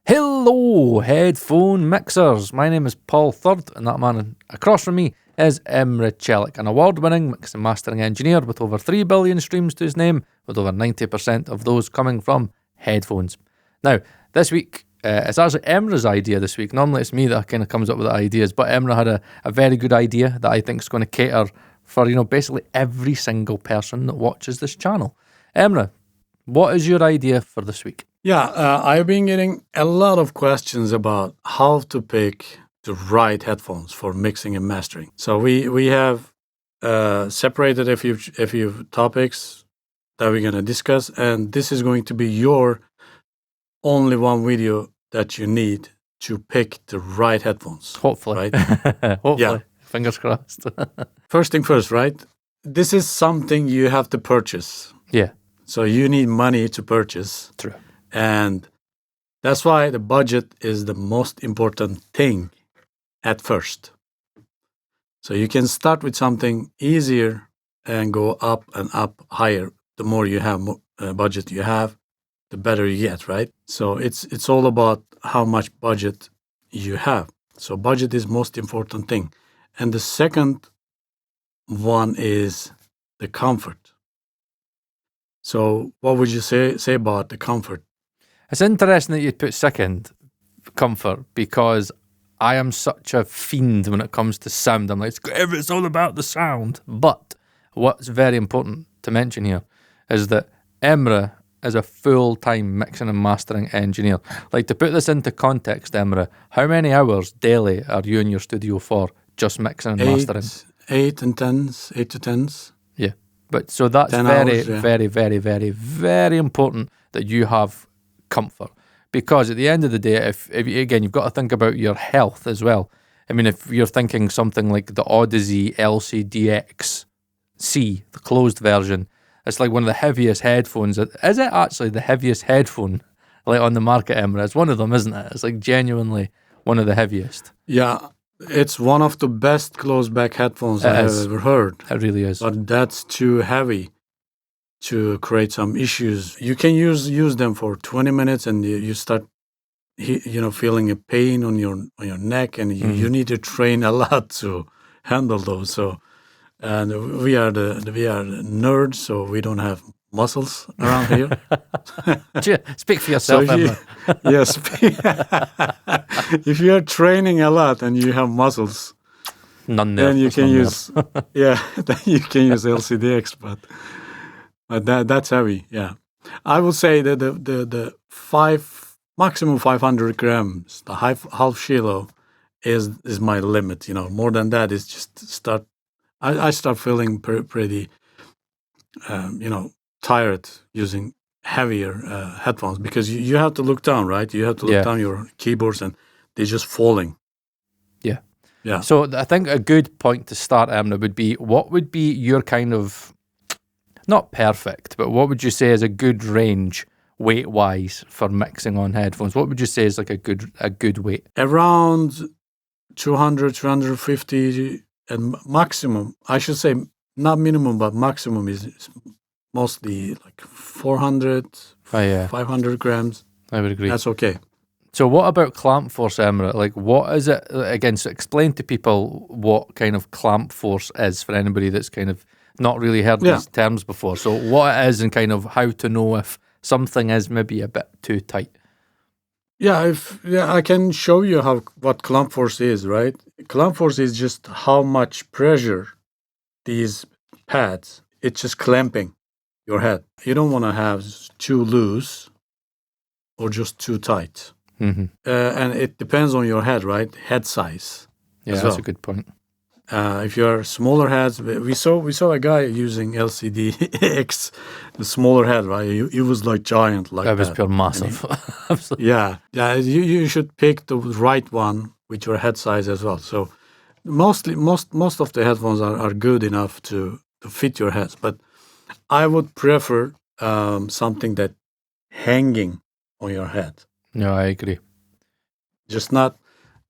Hello, headphone mixers. My name is Paul Third, and that man across from me is Emrah Celik, an award-winning mix and mastering engineer with over 3 billion streams to his name, with over 90% of those coming from headphones. Now, this week, it's actually Emrah's idea this week. Normally it's me that kind of comes up with the ideas, but Emrah had a very good idea that I think is going to cater for, basically every single person that watches this channel. Emrah, what is your idea for this week? Yeah, I've been getting a lot of questions about how to pick the right headphones for mixing and mastering. So we have separated a few topics that we're going to discuss, and this is going to be your only one video that you need to pick the right headphones. Hopefully. Right? Hopefully. Yeah. Fingers crossed. First thing first, right? This is something you have to purchase. Yeah. So you need money to purchase. True. And that's why the budget is the most important thing at first. So you can start with something easier and go up and up higher. The more you have budget you have, the better you get, right? So it's all about how much budget you have. So budget is most important thing. And the second one is the comfort. So what would you say about the comfort? It's interesting that you'd put second, comfort, because I am such a fiend when it comes to sound. I'm like, it's all about the sound. But what's very important to mention here is that Emrah is a full-time mixing and mastering engineer. Like, to put this into context, Emrah, how many hours daily are you in your studio for just mixing and mastering? 8 to 10s. Yeah. But so that's very, very, very, very important that you have comfort, because at the end of the day, if again, you've got to think about your health as well. I mean, if you're thinking something like the Odyssey LCDX-C, the closed version, it's like one of the heaviest headphones. Is it actually the heaviest headphone like on the market, Emrah? It's one of them, isn't it? It's like genuinely one of the heaviest. Yeah, it's one of the best closed back headphones I have ever heard. It really is. But that's too heavy to create some issues. You can use them for 20 minutes and you start feeling a pain on your neck, and you need to train a lot to handle those. So, and we are the nerds, so we don't have muscles around here. Speak for yourself, Emrah. Yes. If you are training a lot and you have muscles, then you can use then you can use LCDX, but that's heavy. Yeah, I would say that the maximum 500 grams, the half kilo, is my limit. More than that is just I start feeling pretty tired using heavier headphones, because you have to look down, right? You have to look down your keyboards and they're just falling. Yeah. So I think a good point to start, Emrah, would be, what would be your kind of, not perfect, but what would you say is a good range weight-wise for mixing on headphones? What would you say is like a good weight? Around 200, 250, and maximum, I should say, not minimum, but maximum is mostly like 400, 500 grams. I would agree. That's okay. So what about clamp force, Emrah? Like, what is it? Again, so explain to people what kind of clamp force is, for anybody that's kind of not really heard these terms before. So what it is, and kind of how to know if something is maybe a bit too tight. Yeah, I can show you what clamp force is, right? Clamp force is just how much pressure these pads, it's just clamping your head. You don't want to have too loose or just too tight. Mm-hmm. And it depends on your head, right? Head size. Yeah, that's a good point. If you are smaller heads, we saw a guy using LCDX, the smaller head, right? He was like giant, like that. That was pure massive. Absolutely. Yeah. You should pick the right one with your head size as well. So most of the headphones are good enough to fit your heads, but I would prefer something that hanging on your head. No, I agree. Just not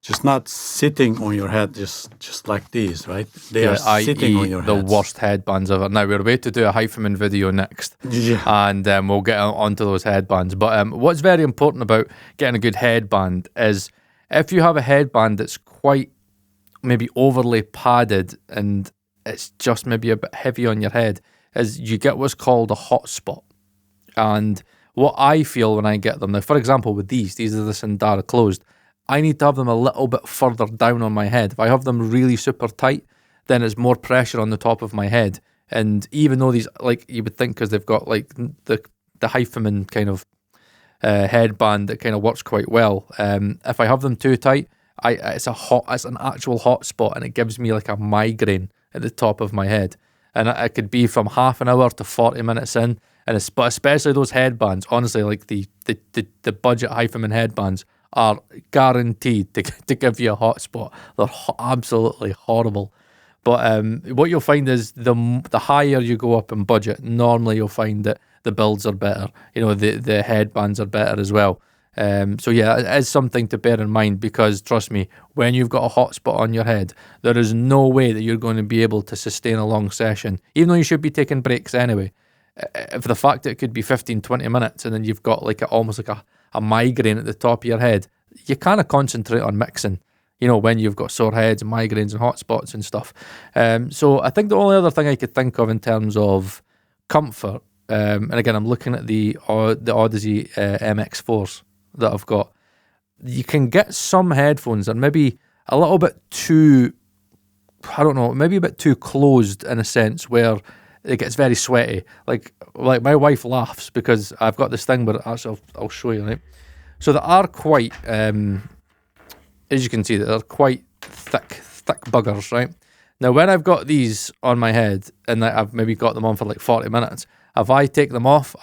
just not sitting on your head, just like these, right? They are sitting on your head. The worst headbands ever. Now, we're about to do a Hyphaman video next, and we'll get onto those headbands. But what's very important about getting a good headband is if you have a headband that's quite maybe overly padded and it's just maybe a bit heavy on your head, is you get what's called a hot spot. And what I feel when I get them, now for example with these are the Sandara closed, I need to have them a little bit further down on my head. If I have them really super tight, then it's more pressure on the top of my head. And even though these, like you would think, because they've got like the Hyphaman kind of headband that kind of works quite well, if I have them too tight, it's an actual hot spot, and it gives me like a migraine at the top of my head. And it could be from half an hour to 40 minutes in. And but especially those headbands, honestly, like the budget Hyphaman headbands are guaranteed to give you a hot spot. They're absolutely horrible. But what you'll find is the higher you go up in budget, normally you'll find that the builds are better. You know, the headbands are better as well. So yeah, it is something to bear in mind, because trust me, when you've got a hot spot on your head, there is no way that you're going to be able to sustain a long session, even though you should be taking breaks anyway. For the fact that it could be 15, 20 minutes and then you've got like almost like a migraine at the top of your head, you kind of concentrate on mixing, you know, when you've got sore heads and migraines and hot spots and stuff. So I think the only other thing I could think of in terms of comfort, and again, I'm looking at the Odyssey MX4s that I've got. You can get some headphones that are maybe a little bit too, I don't know, maybe a bit too closed in a sense where it gets very sweaty. Like my wife laughs because I've got this thing, but actually I'll show you, right? So they are quite, as you can see, they're quite thick buggers, right? Now, when I've got these on my head and I've maybe got them on for like 40 minutes, if I take them off,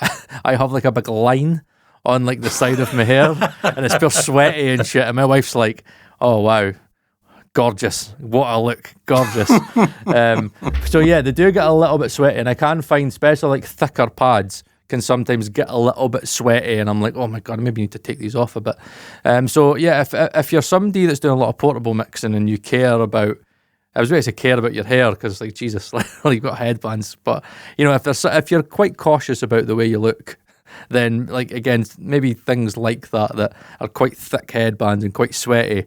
I have like a big line on like the side of my hair, and it's pure sweaty and shit. And my wife's like, "Oh wow, gorgeous! What a look, gorgeous!" So yeah, they do get a little bit sweaty, and I can find, especially like thicker pads, can sometimes get a little bit sweaty, and I'm like, "Oh my god, maybe you need to take these off a bit." So yeah, if you're somebody that's doing a lot of portable mixing and you care about, I was going to say care about your hair, because like Jesus, like you've got headbands, but you know, if you're quite cautious about the way you look, then like again, maybe things like that are quite thick headbands and quite sweaty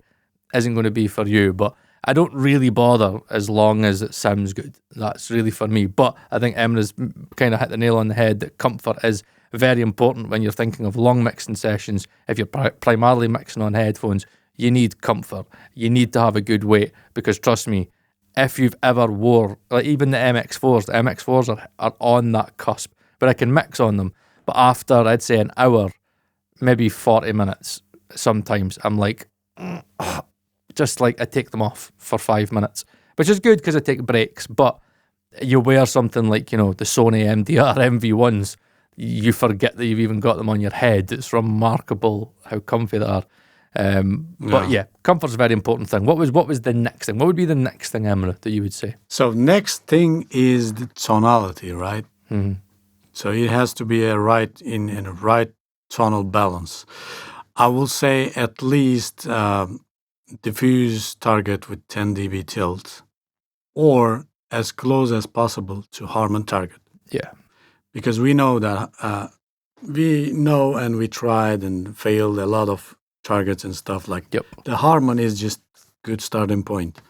isn't going to be for you. But I don't really bother as long as it sounds good. That's really for me. But I think Emrah's kind of hit the nail on the head that comfort is very important when you're thinking of long mixing sessions. If you're primarily mixing on headphones, you need comfort. You need to have a good weight, because trust me, if you've ever wore, like even the MX4s are on that cusp, but I can mix on them. But after, I'd say, an hour, maybe 40 minutes, sometimes I'm like, just like I take them off for 5 minutes, which is good because I take breaks. But you wear something like, you know, the Sony MDR MV1s, you forget that you've even got them on your head. It's remarkable how comfy they are. But yeah, comfort's a very important thing. What was the next thing? What would be the next thing, Emrah, that you would say? So next thing is the tonality, right? Mm-hmm. So it has to be in a right tonal balance. I will say at least diffuse target with 10 dB tilt, or as close as possible to Harman target. Yeah. Because we know that and we tried and failed a lot of targets and stuff like that. Yep. The Harman is just good starting point.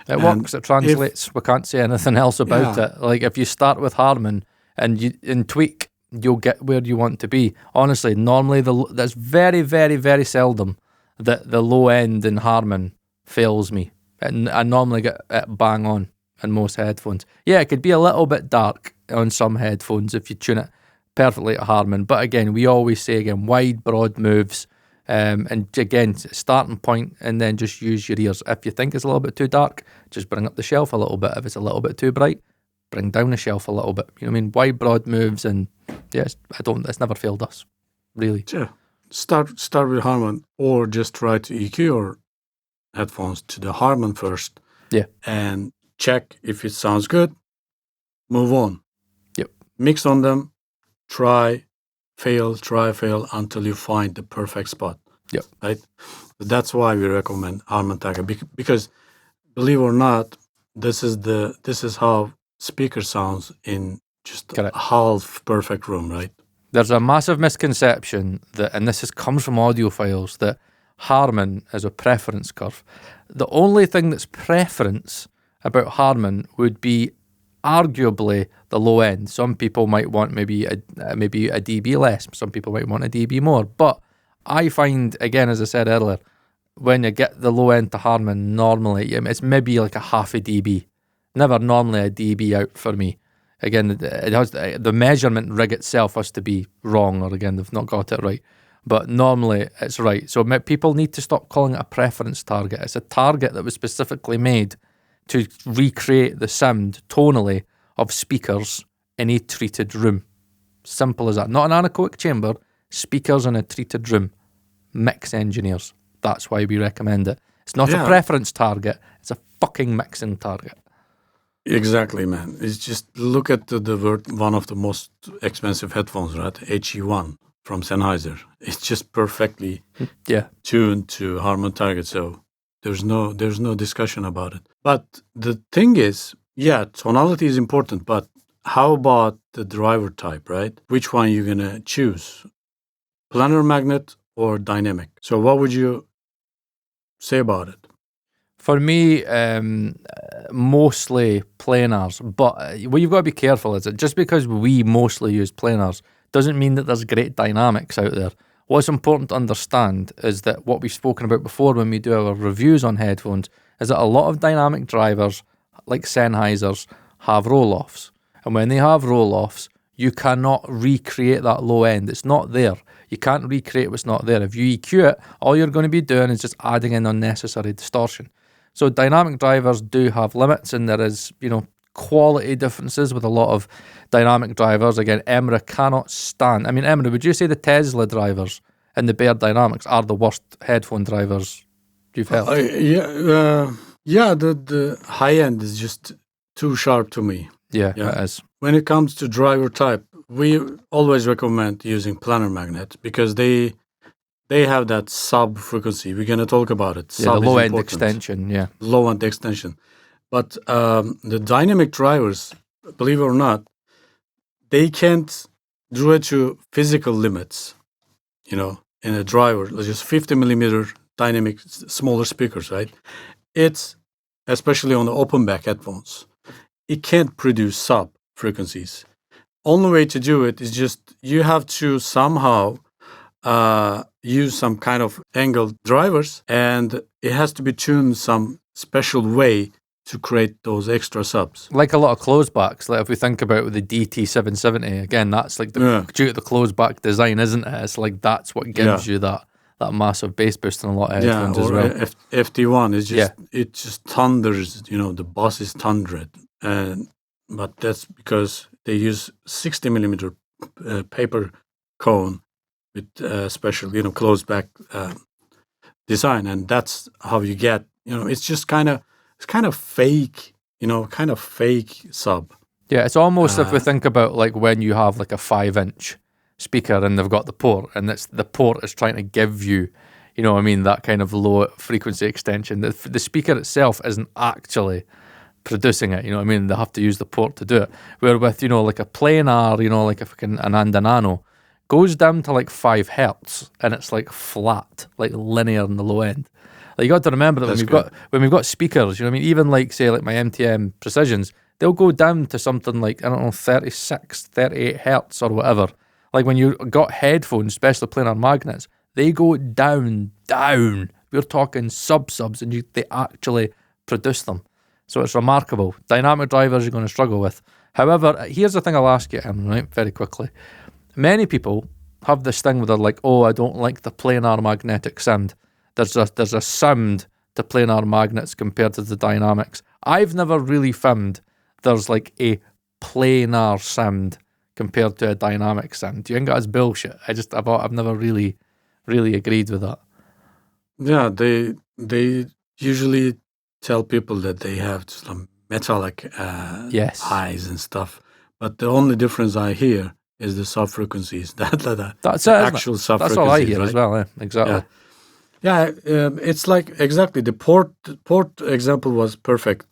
It works, it translates. We can't say anything else about it. Like if you start with Harman and tweak, you'll get where you want to be. Honestly, normally there's very, very, very seldom that the low end in Harman fails me. And I normally get it bang on in most headphones. Yeah, it could be a little bit dark on some headphones if you tune it perfectly at Harman. But again, we always say wide, broad moves. And again, starting point, and then just use your ears. If you think it's a little bit too dark, just bring up the shelf a little bit. If it's a little bit too bright, bring down the shelf a little bit. You know what I mean? Wide, broad moves, and yes, it's never failed us, really. Yeah. Start with Harman, or just try to EQ your headphones to the Harman first. Yeah. And check if it sounds good. Move on. Yep. Mix on them. Try, fail until you find the perfect spot. Yep. Right. That's why we recommend Harman Target because, believe it or not, this is how speaker sounds in just Correct. a half perfect room, right? There's a massive misconception that, and this comes from audiophiles, that Harman is a preference curve. The only thing that's preference about Harman would be arguably the low end. Some people might want maybe a dB less. Some people might want a dB more. But I find, again, as I said earlier, when you get the low end to Harman, normally it's maybe like a half a dB. Never normally a dB out for me. Again, it has the measurement rig itself has to be wrong, or again, they've not got it right. But normally it's right. So people need to stop calling it a preference target. It's a target that was specifically made to recreate the sound tonally of speakers in a treated room. Simple as that. Not an anechoic chamber, speakers in a treated room. Mix engineers. That's why we recommend it. It's not a preference target, it's a fucking mixing target. Exactly, man. It's just look at one of the most expensive headphones, right? HE1 from Sennheiser. It's just perfectly tuned to Harman Target, so there's no discussion about it. But the thing is, tonality is important, but how about the driver type, right? Which one you're gonna choose? Planar magnet or dynamic? So what would you say about it? For me, mostly planars, but what you've got to be careful is that just because we mostly use planars doesn't mean that there's great dynamics out there. What's important to understand is that what we've spoken about before when we do our reviews on headphones is that a lot of dynamic drivers, like Sennheisers, have roll-offs. And when they have roll-offs, you cannot recreate that low end. It's not there. You can't recreate what's not there. If you EQ it, all you're going to be doing is just adding in unnecessary distortion. So dynamic drivers do have limits, and there is, quality differences with a lot of dynamic drivers. Again, Emrah cannot stand. I mean, Emrah, would you say the Tesla drivers and the Bayer Dynamics are the worst headphone drivers you've heard? The high end is just too sharp to me. Yeah, it is. When it comes to driver type, we always recommend using planar magnet because they have that sub frequency. We're going to talk about it. The low end extension, Low end extension. But the dynamic drivers, believe it or not, they can't do it to physical limits, in a driver, just 50 millimeter dynamic, smaller speakers, right? It's, especially on the open back headphones, it can't produce sub frequencies. Only way to do it is just you have to somehow use some kind of angled drivers, and it has to be tuned some special way to create those extra subs. Like a lot of closebacks, like if we think about the DT770, again, that's like due to the closeback design, isn't it? It's like that's what gives you that massive bass boost in a lot of headphones as well. FT1 is just it just thunders, the bass is thundered, but that's because they use 60 millimeter paper cone with special, closed back design, and that's how you get, it's just kind of fake, kind of fake sub. Yeah, it's almost if we think about like when you have like a 5-inch speaker and they've got the port, and the port is trying to give you, that kind of low frequency extension. The speaker itself isn't actually producing it, they have to use the port to do it. Where with, like a planar, like an Anda Nano, goes down to like 5 hertz and it's like flat, like linear in the low end. Like you got to remember that when we've got speakers, even like say like my MTM Precisions, they'll go down to something like, 36, 38 hertz or whatever. Like when you got headphones, especially planar magnets, they go down. We're talking subs, and they actually produce them. So it's remarkable. Dynamic drivers you're going to struggle with. However, here's the thing I'll ask you, right, very quickly. Many people have this thing where they're like, oh, I don't like the planar magnetic sound. There's a sound to planar magnets compared to the dynamics. I've never really found there's like a planar sound compared to a dynamic sound. Do you think that's bullshit? I've never really agreed with that. Yeah, they usually tell people that they have some metallic highs and stuff. But the only difference I hear is the sub frequencies. That's it, actual sub frequencies. That's all I hear right? as well. Exactly. Yeah. Yeah, it's like exactly the port example was perfect.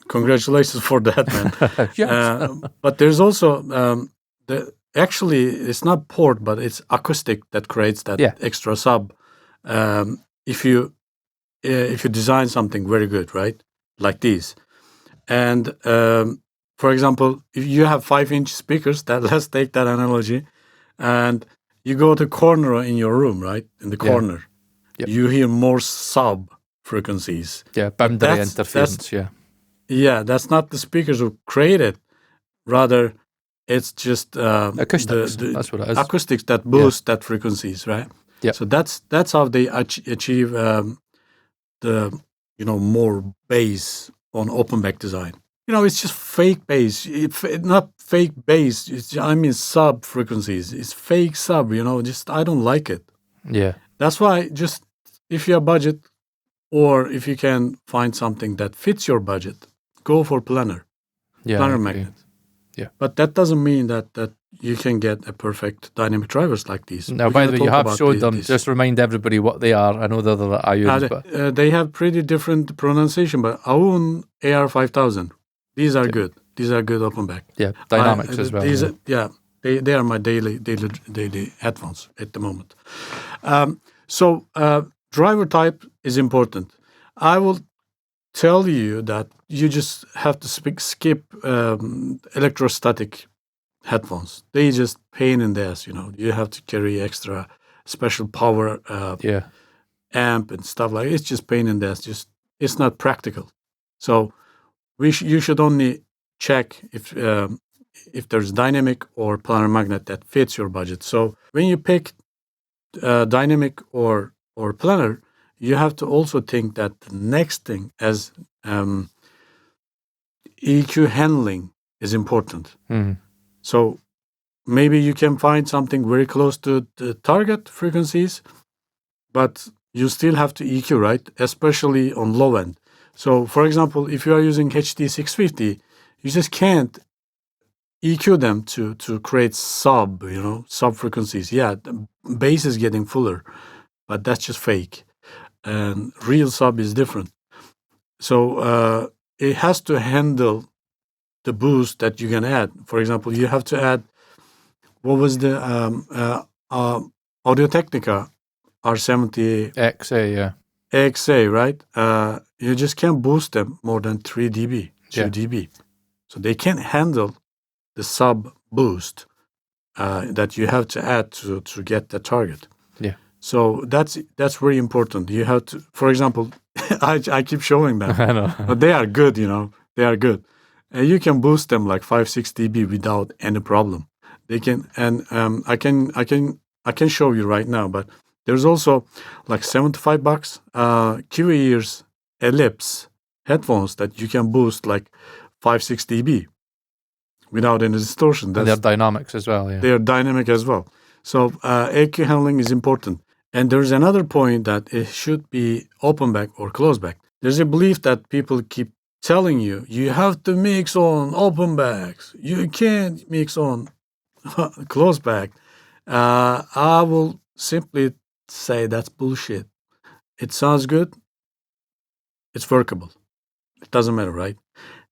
Congratulations for that, man. Yes. But there's also actually it's not port, but it's acoustic that creates that Yeah. extra sub. If you design something very good, right, like these, and for example, if you have 5-inch speakers, that let's take that analogy, and you go to corner in your room, right, in the corner. Yep. You hear more sub frequencies. Yeah, But boundary interference. that's not the speakers who create it. Rather, it's just Acoustics. the That's what it is. acoustics that boost that frequencies, right? Yep. So that's how they achieve the more bass on open back design. It's just fake bass. Not fake bass. I mean sub frequencies. It's fake sub. Just I don't like it. Yeah. That's why just if you have budget or if you can find something that fits your budget, go for planar. Yeah. Planar magnet. Yeah. But that doesn't mean that you can get a perfect dynamic drivers like these. Now, by the way, you have showed them. Just remind everybody what they are. I know they're the Ayuns, but they have pretty different pronunciation. But Aoun AR5000, these are good. These are good open back. Yeah, dynamics as well. They are my daily headphones at the moment. So driver type is important. I will tell you that you just have to skip electrostatic headphones. They just pain in the ass. You have to carry extra special power amp and stuff like it. It's just pain in the ass. It's not practical. So you should only check if there's dynamic or planar magnet that fits your budget. So when you pick dynamic or planar, you have to also think that the next thing as EQ handling is important. Mm. So maybe you can find something very close to the target frequencies, but you still have to EQ, right? Especially on low end. So for example, if you are using HD650, you just can't EQ them to create sub frequencies. Yeah, the bass is getting fuller, but that's just fake. And real sub is different. So it has to handle the boost that you can add. For example, you have to add, what was the Audio-Technica R70 XA, right? You just can't boost them more than 3 dB, 2 dB. So they can't handle the sub boost that you have to add to get the target. Yeah. So that's very important. You have to, for example, I keep showing them. I know. But they are good, They are good. And you can boost them like 5-6 dB without any problem. They can, and I can show you right now. But there's also like $75 QE Ears Ellipse headphones that you can boost like 5-6 dB without any distortion. And they're dynamics as well. Yeah. They are dynamic as well. So EQ handling is important. And there's another point that it should be open back or close back. There's a belief that people keep telling you have to mix on open backs. You can't mix on close back. I will simply say that's bullshit. It sounds good. It's workable. It doesn't matter, right?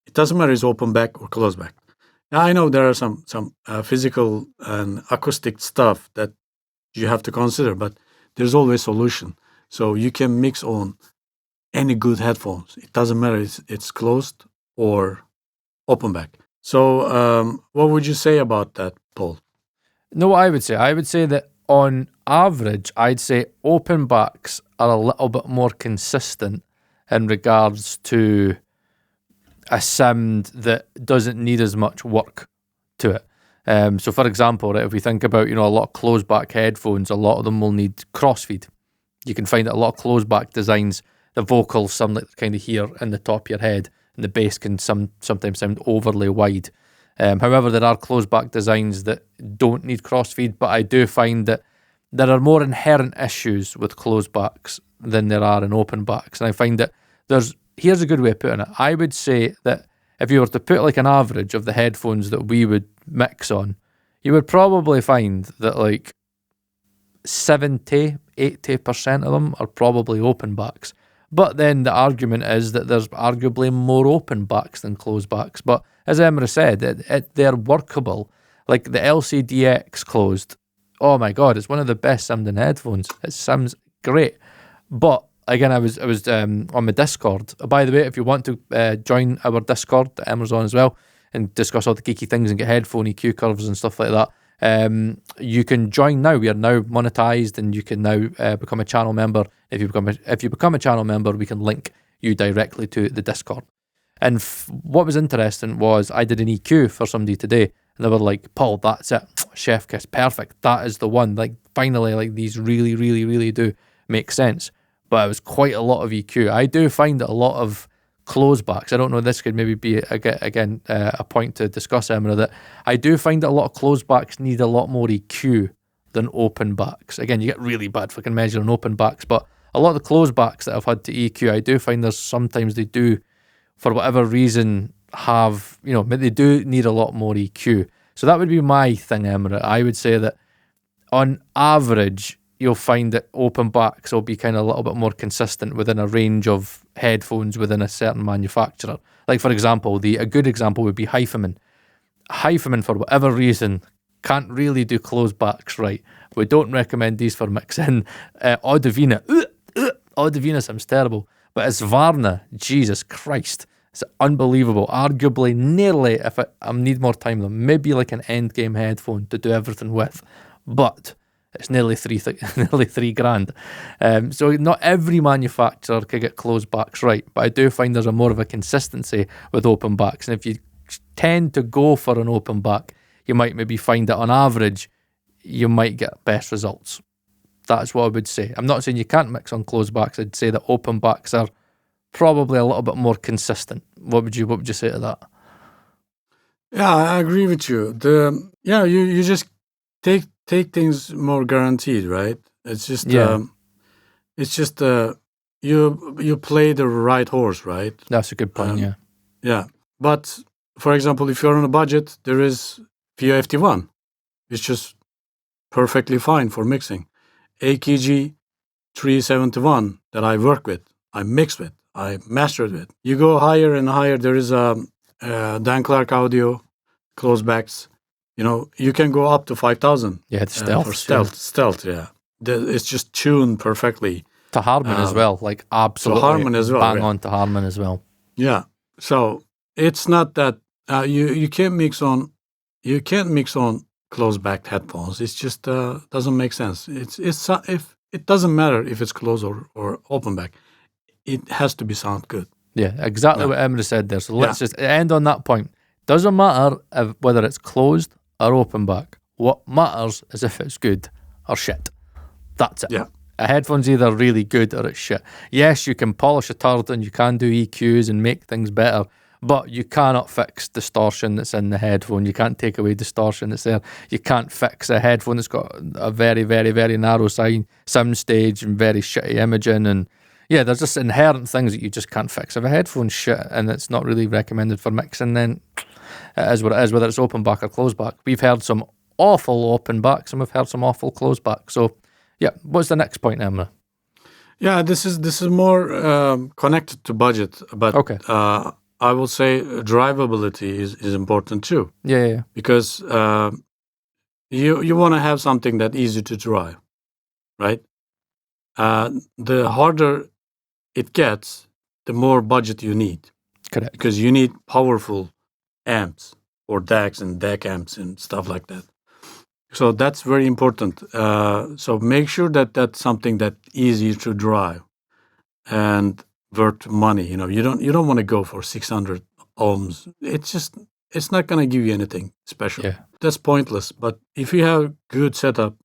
It doesn't matter it's open back or close back. Now, I know there are some physical and acoustic stuff that you have to consider, but there's always solution. So you can mix on any good headphones. It doesn't matter it's closed or open back. So what would you say about that, Paul? No, what I would say that on average, I'd say open backs are a little bit more consistent in regards to a sound that doesn't need as much work to it. So for example, right, if we think about, a lot of closed back headphones, a lot of them will need crossfeed. You can find that a lot of closed back designs, the vocals sound like they're kind of here in the top of your head, and the bass can sometimes sound overly wide. However, there are closed back designs that don't need crossfeed, but I do find that there are more inherent issues with closed backs than there are in open backs. And I find that here's a good way of putting it. I would say that if you were to put like an average of the headphones that we would mix on, you would probably find that like 70, 80% of them are probably open backs. But then the argument is that there's arguably more open backs than closed backs. But as Emrah said, they're workable. Like the LCDX closed, oh my God, it's one of the best sounding headphones. It sounds great. But again, I was on my Discord. By the way, if you want to join our Discord that Emrah's on as well and discuss all the geeky things and get headphone EQ curves and stuff like that, you can join now. We are now monetized, and you can now become a channel member. If you become a channel member, we can link you directly to the Discord. And what was interesting was I did an EQ for somebody today, and they were like, "Paul, that's it, chef kiss, perfect. That is the one. Like finally, like these really, really, really do make sense." But it was quite a lot of EQ. I do find that a lot of close backs. I don't know, this could maybe be again a point to discuss, Emrah, that I do find that a lot of close backs need a lot more EQ than open backs. Again, you get really bad fucking measuring open backs, but a lot of the close backs that I've had to EQ, I do find there's sometimes they do, for whatever reason, have, they do need a lot more EQ. So that would be my thing, Emrah. I would say that on average, you'll find that open backs will be kind of a little bit more consistent within a range of headphones within a certain manufacturer. Like, for example, a good example would be Hyphaman. Hyphaman, for whatever reason, can't really do closed backs right. We don't recommend these for mixing. Audivina sounds terrible. But it's Varna, Jesus Christ, it's unbelievable. Arguably, nearly, if I need more time, though, maybe like an end game headphone to do everything with. But it's nearly $3,000. So not every manufacturer can get closed backs right, but I do find there's more of a consistency with open backs. And if you tend to go for an open back, you might maybe find that on average, you might get best results. That's what I would say. I'm not saying you can't mix on closed backs. I'd say that open backs are probably a little bit more consistent. What would you say to that? Yeah, I agree with you. You just take things more guaranteed, right? It's just you play the right horse, right? That's a good point. Yeah. But for example, if you're on a budget, there is VO-FT1. It's just perfectly fine for mixing. AKG 371 that I work with, I mix with, I mastered with. You go higher and higher. There is Dan Clark Audio close backs. You can go up to 5,000. Yeah, it's stealth. For stealth, yeah. It's just tuned perfectly. To Harmon as well, like absolutely. To Harmon as well. Bang on to Harmon as well. Yeah. So it's not that you can't mix on closed-backed headphones. It's just doesn't make sense. If it doesn't matter if it's closed or open back, it has to sound good. Yeah, exactly what Emrah said there. So let's just end on that point. Doesn't matter whether it's closed or open back. What matters is if it's good or shit. That's it. Yeah. A headphone's either really good or it's shit. Yes, you can polish a turd and you can do EQs and make things better, but you cannot fix distortion that's in the headphone. You can't take away distortion that's there. You can't fix a headphone that's got a very, very, very narrow soundstage and very shitty imaging. And yeah, there's just inherent things that you just can't fix. If a headphone's shit and it's not really recommended for mixing, then it is what it is, whether it's open back or closed back. We've heard some awful open backs and we've heard some awful closed backs. So yeah, what's the next point, Emrah? Yeah, this is more connected to budget, but okay. I will say drivability is important too. Yeah. Because you want to have something that's easy to drive, right? The harder it gets, the more budget you need. Correct. Because you need powerful amps or DACs and DAC amps and stuff like that. So that's very important. So make sure that that's something that's easy to drive and worth money. You don't want to go for 600 ohms. It's not going to give you anything special. Yeah. That's pointless. But if you have good setup,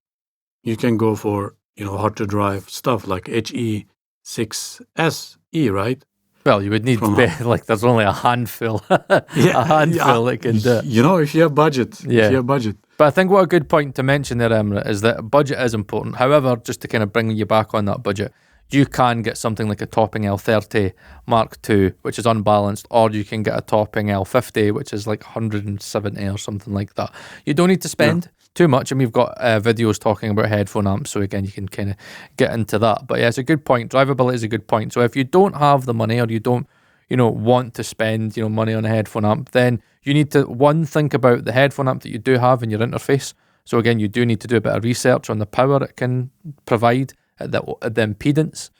you can go for hard to drive stuff like HE6SE, right? Well, you would need to be like there's only a handful, that can do it. If you have budget. Yeah. If you have budget. But I think what a good point to mention there, Emrah, is that budget is important. However, just to kind of bring you back on that budget, you can get something like a topping L30 Mark II, which is unbalanced, or you can get a topping L50, which is like 170 or something like that. You don't need to spend too much. And we've got videos talking about headphone amps. So again, you can kind of get into that. But yeah, it's a good point. Drivability is a good point. So if you don't have the money, or you don't, want to spend, money on a headphone amp, then you need to, one, think about the headphone amp that you do have in your interface. So again, you do need to do a bit of research on the power it can provide at the impedance.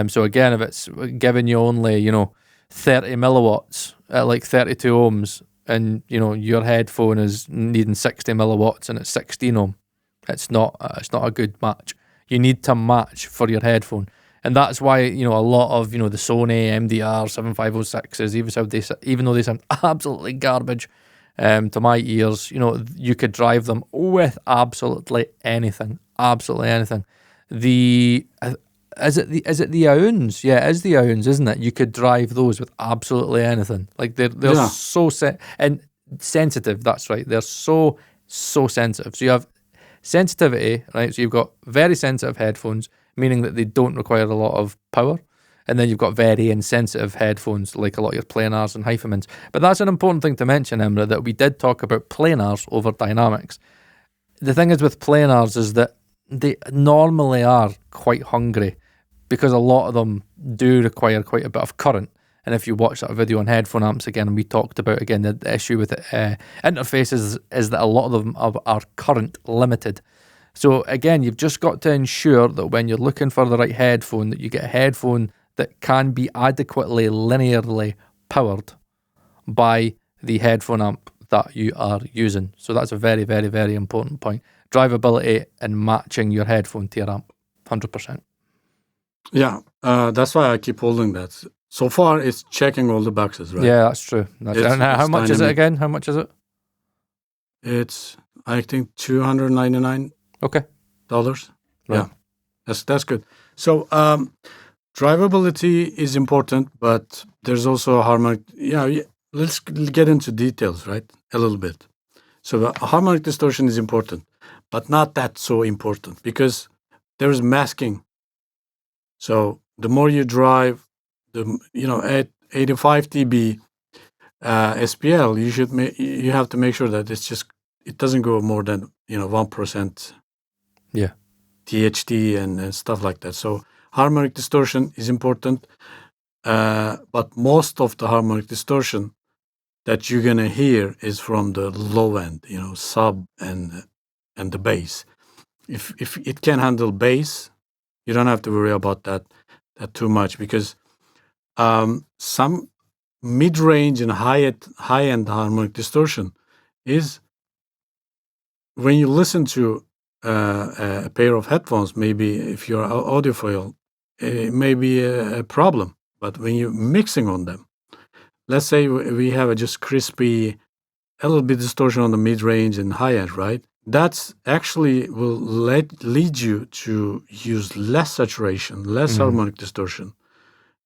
So again, if it's giving you only, 30 milliwatts at like 32 ohms, and your headphone is needing 60 milliwatts and it's 16 ohm, it's not a good match. You need to match for your headphone, and that's why a lot of the Sony MDR 7506s, even though they sound absolutely garbage to my ears, you could drive them with absolutely anything. Is it the Owns? Yeah, it is the Owns, isn't it? You could drive those with absolutely anything. Like they're so sensitive. That's right. They're so sensitive. So you have sensitivity, right? So you've got very sensitive headphones, meaning that they don't require a lot of power. And then you've got very insensitive headphones, like a lot of your planars and hyphomins. But that's an important thing to mention, Emrah, that we did talk about planars over dynamics. The thing is with planars is that they normally are quite hungry, because a lot of them do require quite a bit of current. And if you watch that video on headphone amps again, and we talked about again the issue with interfaces is that a lot of them are current limited. So again, you've just got to ensure that when you're looking for the right headphone, that you get a headphone that can be adequately linearly powered by the headphone amp that you are using. So that's a very, very, very important point. Drivability and matching your headphone to your amp, 100%. Yeah, that's why I keep holding that. So far, it's checking all the boxes, right? Yeah, that's true. And how much is it again? How much is it? It's, I think, $299. Okay. Dollars. Right. Yeah, that's good. So drivability is important, but there's also a harmonic. Let's get into details, right? A little bit. So harmonic distortion is important, but not that so important, because there's masking. So the more you drive, at 85 dB SPL, you have to make sure that it doesn't go more than 1%. Yeah. THT and stuff like that. So harmonic distortion is important, but most of the harmonic distortion that you're gonna hear is from the low end, sub and the bass. If it can handle bass, you don't have to worry about that too much, because some mid-range and high-end harmonic distortion is when you listen to a pair of headphones. Maybe if you're audiophile, it may be a problem. But when you're mixing on them, let's say we have a just crispy, a little bit distortion on the mid-range and high-end, right? That's actually will lead you to use less saturation, less harmonic distortion.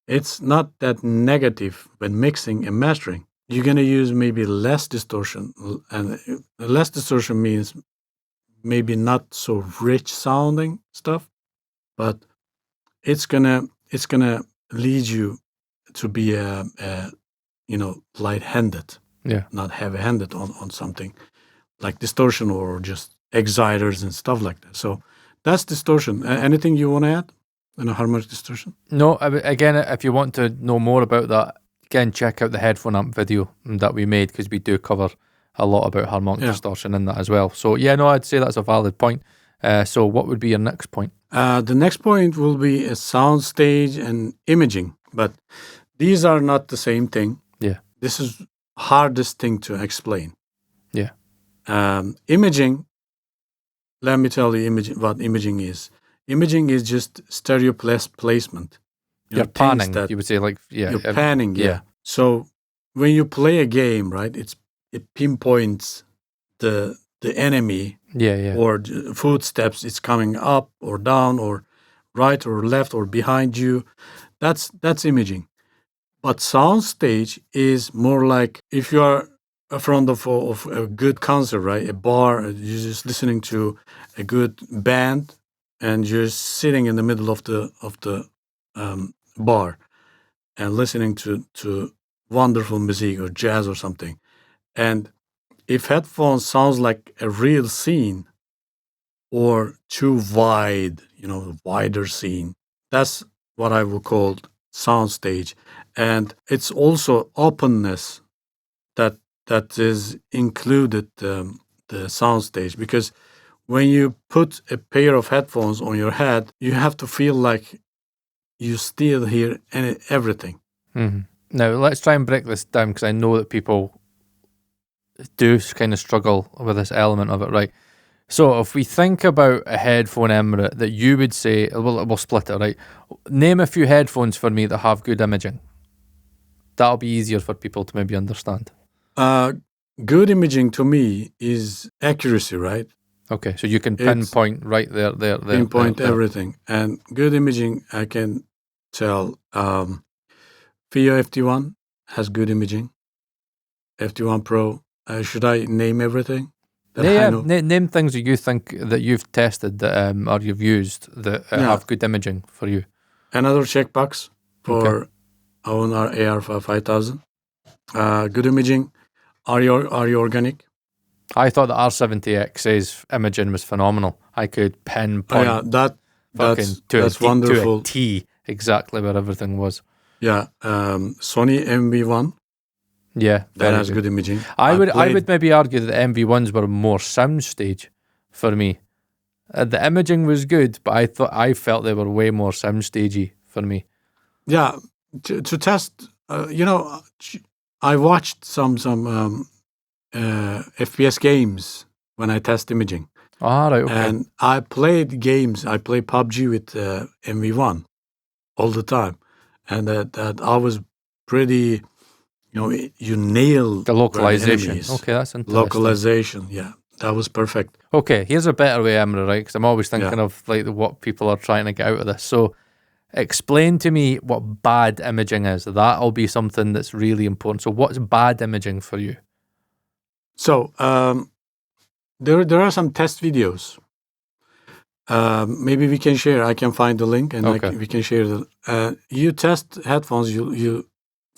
It's not that negative when mixing and mastering. You're going to use maybe less distortion, and less distortion means maybe not so rich sounding stuff, but it's gonna lead you to be light-handed, not heavy-handed on something like distortion or just exciters and stuff like that. So that's distortion. Anything you want to add on a harmonic distortion? No, again, if you want to know more about that, again, check out the headphone amp video that we made, because we do cover a lot about harmonic distortion in that as well. So yeah, no, I'd say that's a valid point. So what would be your next point? The next point will be a soundstage and imaging, but these are not the same thing. Yeah. This is hardest thing to explain. Yeah. Imaging, let me tell you what imaging is. Imaging is just stereo placement. You're panning, you would say, You're panning, yeah. So when you play a game, right, it pinpoints the enemy, or the footsteps. It's coming up or down or right or left or behind you. That's imaging. But soundstage is more like if you are in front of a good concert, right? A bar, you're just listening to a good band, and you're sitting in the middle of the bar and listening to wonderful music or jazz or something. And if headphones sounds like a real scene, or too wide, wider scene. That's what I would call soundstage. And it's also openness that is included the soundstage, because when you put a pair of headphones on your head, you have to feel like you still hear everything. Mm-hmm. Now, let's try and break this down, because I know that people do kind of struggle with this element of it, right? So if we think about a headphone, Emrah, that you would say, we'll split it, right? Name a few headphones for me that have good imaging. That'll be easier for people to maybe understand. Good imaging to me is accuracy, right? Okay, so you can pinpoint right there. Pinpoint everything. And good imaging, I can tell. FIO FT1 has good imaging. FT1 Pro. Should I name everything? Name things that you think that you've tested that or you've used that have good imaging for you. Another checkbox for our AR5000. Good imaging. Are you organic? I thought the R70X's imaging was phenomenal. I could pinpoint that's wonderful. To a T exactly where everything was. Yeah, Sony MV1. Yeah, that has good imaging. I would maybe argue that the MV1s were more soundstage for me. The imaging was good, but I felt they were way more soundstagey for me. Yeah, to test, I watched some FPS games when I test imaging. Ah, right, okay. And I played games. I play PUBG with MV1 all the time, and that I was pretty. You nailed the localization. Okay, that's interesting. Localization, yeah, that was perfect. Okay, here's a better way, Emrah, right? Because I'm always thinking of like what people are trying to get out of this. So, explain to me what bad imaging is. That'll be something that's really important. So, what's bad imaging for you? So, there are some test videos. Maybe we can share. I can find the link and we can share the. You test headphones.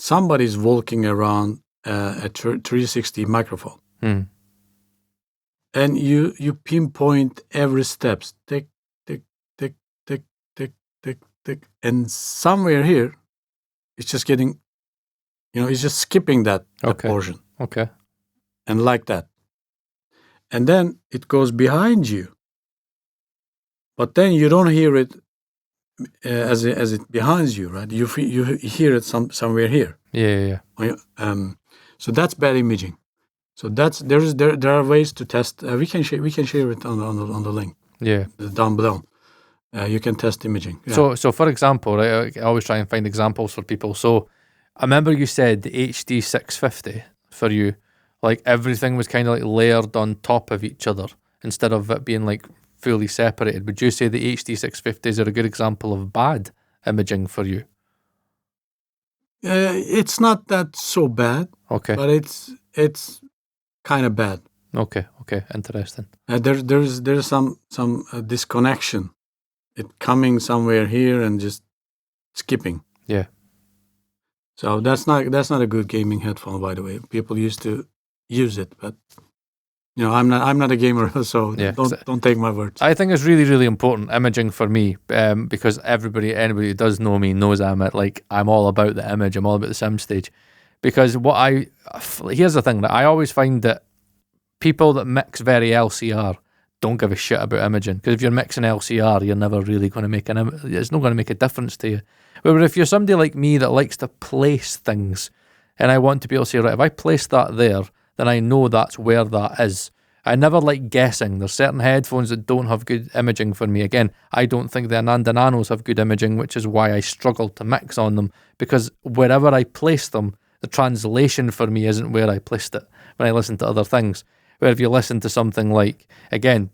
Somebody's walking around a 360 microphone, and you pinpoint every steps. Tick, tick, tick, tick, tick, tick, tick, and somewhere here, it's just getting, it's just skipping that portion. Okay. And like that, and then it goes behind you, but then you don't hear it as it behind you, right? You hear it somewhere here. Yeah. So that's bad imaging. So there are ways to test. We can share it on the link. Yeah. Down below. You can test imaging. Yeah. So for example, right, I always try and find examples for people. So I remember you said the HD 650 for you, like everything was kind of like layered on top of each other instead of it being like fully separated. Would you say the HD 650s are a good example of bad imaging for you? It's not that so bad. Okay. But it's kind of bad. Okay. Interesting. There's some disconnection. It coming somewhere here and just skipping. Yeah. So that's not a good gaming headphone, by the way. People used to use it, but I'm not a gamer, so don't take my words. I think it's really, really important imaging for me, because anybody who does know me knows I'm all about the image. I'm all about the soundstage, because here's the thing that I always find that people that mix very LCR don't give a shit about imaging, because if you're mixing LCR, you're never really going to make it's not going to make a difference to you. Whereas if you're somebody like me that likes to place things, and I want to be able to say, right, if I place that there, then I know that's where that is. I never like guessing. There's certain headphones that don't have good imaging for me. Again, I don't think the Ananda Nanos have good imaging, which is why I struggle to mix on them, because wherever I place them, the translation for me isn't where I placed it when I listen to other things. Where if you listen to something like, again,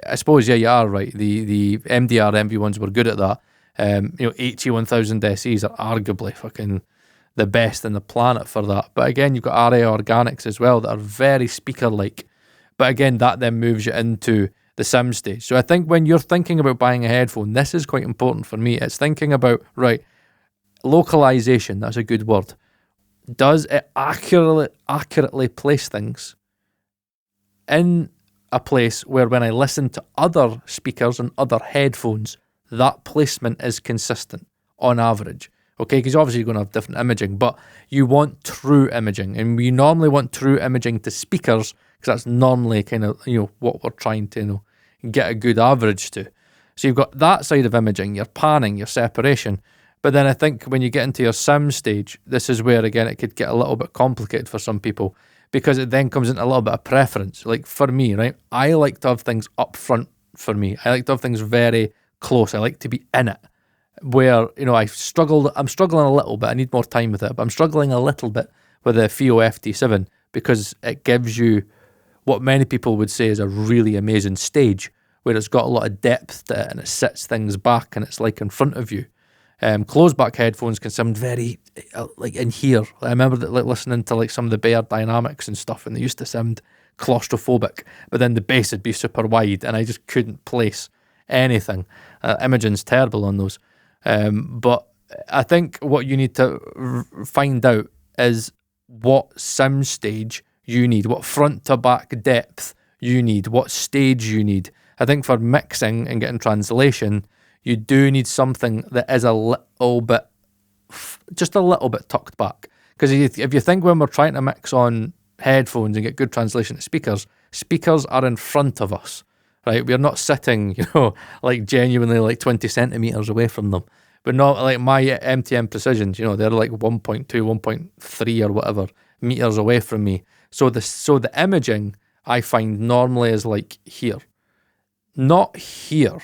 I suppose, you are right, the MDR MV1s were good at that. 81,000 SEs are arguably fucking the best in the planet for that. But again, you've got RA Organics as well that are very speaker-like. But again, that then moves you into the soundstage. So I think when you're thinking about buying a headphone, this is quite important for me. It's thinking about, right, localization, that's a good word. Does it accurately place things in a place where when I listen to other speakers and other headphones, that placement is consistent on average. Okay, because obviously you're going to have different imaging, but you want true imaging, and we normally want true imaging to speakers because that's normally kind of, what we're trying to, get a good average to. So you've got that side of imaging, your panning, your separation. But then I think when you get into your Soundstage, this is where, again, it could get a little bit complicated for some people because it then comes into a little bit of preference. Like for me, right, I like to have things up front for me. I like to have things very close. I like to be in it. Where, I'm struggling a little bit. I need more time with it, but I'm struggling a little bit with the FIO FT7 because it gives you what many people would say is a really amazing stage where it's got a lot of depth to it and it sits things back and it's like in front of you. Closed back headphones can sound very like in here. I remember that, like, listening to like some of the Bayer Dynamics and stuff, and they used to sound claustrophobic, but then the bass would be super wide and I just couldn't place anything. Imaging's terrible on those. But I think what you need to find out is what soundstage you need, what front to back depth you need, what stage you need. I think for mixing and getting translation, you do need something that is a little bit, just a little bit tucked back. Because if you think when we're trying to mix on headphones and get good translation to speakers, speakers are in front of us, right? We're not sitting, like genuinely like 20 centimeters away from them. But not like my MTM Precisions, they're like 1.2, 1.3 or whatever meters away from me. So the imaging I find normally is like here, not here.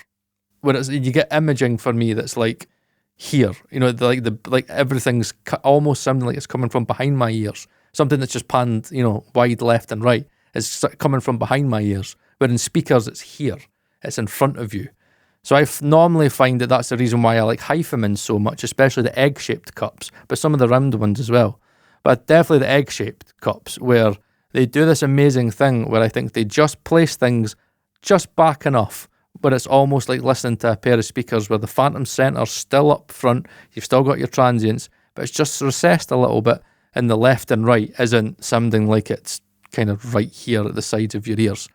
Whereas you get imaging for me that's like here, like everything's almost sounding like it's coming from behind my ears. Something that's just panned, wide left and right is coming from behind my ears. But in speakers, it's here, it's in front of you. So I normally find that that's the reason why I like Hyphamins so much, especially the egg-shaped cups, but some of the round ones as well. But definitely the egg-shaped cups, where they do this amazing thing where I think they just place things just back enough, but it's almost like listening to a pair of speakers where the phantom center's still up front, you've still got your transients, but it's just recessed a little bit, and the left and right isn't sounding like it's kind of right here at the sides of your ears.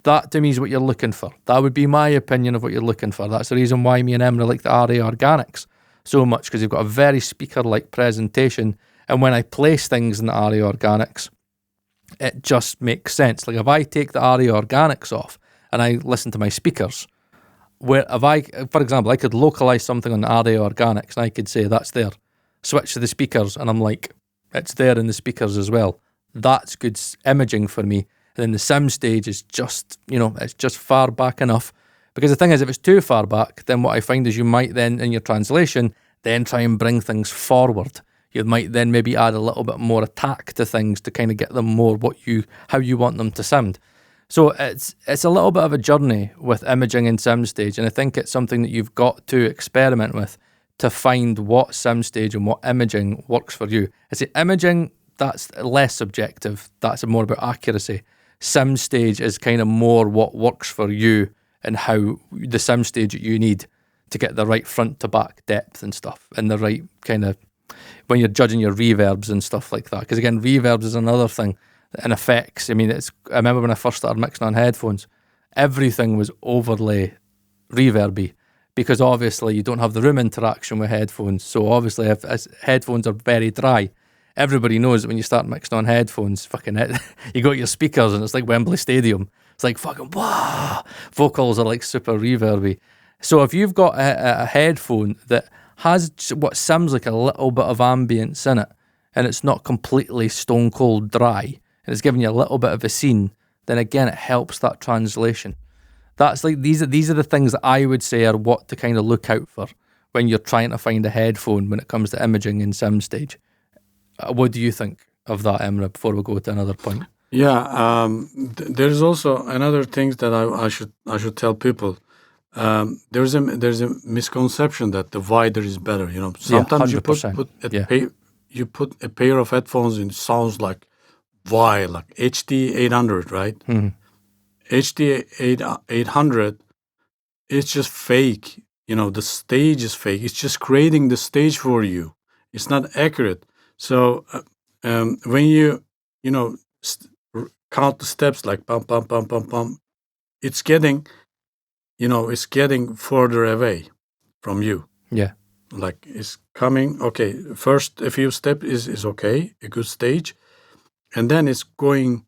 That to me is what you're looking for. That would be my opinion of what you're looking for. That's the reason why me and Emrah like the RA Organics so much, because you've got a very speaker-like presentation. And when I place things in the RA Organics, it just makes sense. Like if I take the RA Organics off and I listen to my speakers, for example, I could localize something on the RA Organics and I could say that's there. Switch to the speakers and I'm like, it's there in the speakers as well. That's good imaging for me. And then the Soundstage is just, it's just far back enough. Because the thing is, if it's too far back, then what I find is you might then, in your translation, then try and bring things forward. You might then maybe add a little bit more attack to things to kind of get them more how you want them to sound. So it's a little bit of a journey with imaging and Soundstage, and I think it's something that you've got to experiment with to find what Soundstage and what imaging works for you. I say imaging, that's less subjective. That's more about accuracy. Soundstage is kind of more what works for you and how the soundstage that you need to get the right front to back depth and stuff, and the right kind of when you're judging your reverbs and stuff like that. Because again, reverbs is another thing, and effects. I mean, I remember when I first started mixing on headphones, everything was overly reverby because obviously you don't have the room interaction with headphones. So obviously, if headphones are very dry, everybody knows that when you start mixing on headphones, you got your speakers and it's like Wembley Stadium. It's like fucking wow, vocals are like super reverby. So if you've got a headphone that has what sounds like a little bit of ambience in it, and it's not completely stone cold dry, and it's giving you a little bit of a scene, then again it helps that translation. That's like these are the things that I would say are what to kind of look out for when you're trying to find a headphone when it comes to imaging and Soundstage. What do you think of that, Emrah, before we go to another point? Yeah, there's also another thing that I should tell people. There's a misconception that the wider is better. Sometimes you put a pair of headphones and it sounds like wide, like HD 800, right? Mm-hmm. HD 800, it's just fake. The stage is fake. It's just creating the stage for you. It's not accurate. So when you count the steps like pum pum pum pum pum, it's getting, it's getting further away from you. Yeah. Like it's coming, okay, first a few steps is okay, a good stage. And then it's going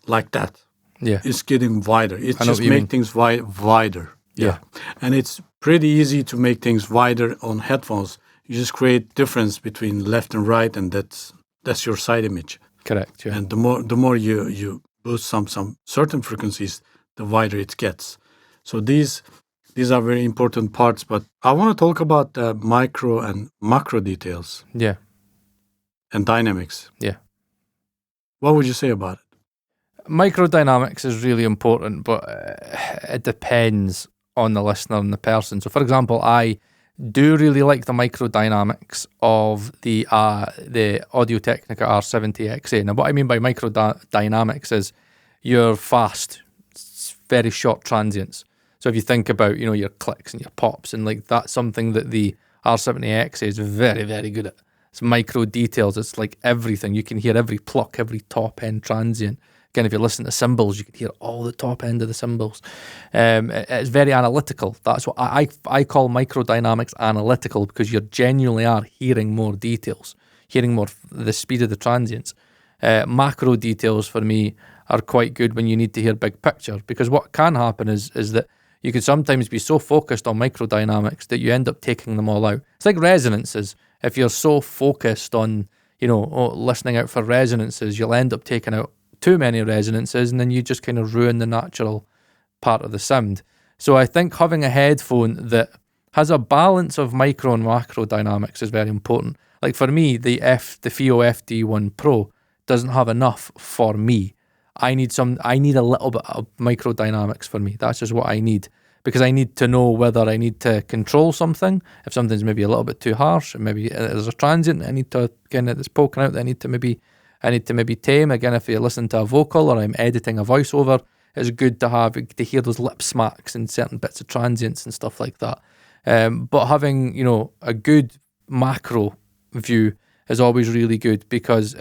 like that. Yeah. It's getting wider. It I know just what you make mean. things wider. Yeah. And it's pretty easy to make things wider on headphones. You just create difference between left and right, and that's your side image. Correct. Yeah. And the more you boost some certain frequencies, the wider it gets. So these are very important parts. But I want to talk about the micro and macro details. Yeah. And dynamics. Yeah. What would you say about it? Microdynamics is really important, but it depends on the listener and the person. So, for example, I do really like the microdynamics of the Audio-Technica R70XA. Now, what I mean by microdynamics is your fast, very short transients. So if you think about, your clicks and your pops, and like that's something that the R70XA is very, very good at. It's micro details. It's like everything. You can hear every pluck, every top end transient. Again, if you listen to cymbals, you can hear all the top end of the cymbals. It's very analytical. That's what I call microdynamics analytical, because you genuinely are hearing more details, hearing more the speed of the transients. Macro details for me are quite good when you need to hear big picture, because what can happen is that you can sometimes be so focused on microdynamics that you end up taking them all out. It's like resonances. If you're so focused on, listening out for resonances, you'll end up taking out too many resonances, and then you just kind of ruin the natural part of the sound. So I think having a headphone that has a balance of micro and macro dynamics is very important. Like for me, the FIO FD1 Pro doesn't have enough for me. I need a little bit of microdynamics for me. That's just what I need, because I need to know whether I need to control something. If something's maybe a little bit too harsh, and maybe there's a transient I need to, again, that's poking out, I need to maybe tame. Again, if you listen to a vocal or I'm editing a voiceover, it's good to hear those lip smacks and certain bits of transients and stuff like that. But having, a good macro view is always really good, because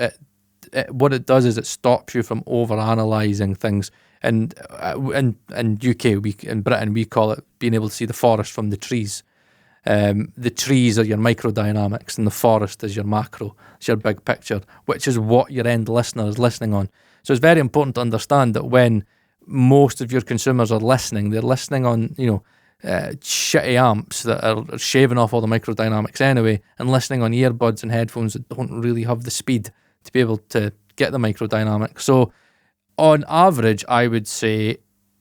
what it does is it stops you from over-analysing things. And in UK, in Britain, we call it being able to see the forest from the trees. The trees are your microdynamics, and the forest is your macro. It's your big picture, which is what your end listener is listening on. So it's very important to understand that when most of your consumers are listening, they're listening on, shitty amps that are shaving off all the microdynamics anyway, and listening on earbuds and headphones that don't really have the speed to be able to get the microdynamics. So on average, I would say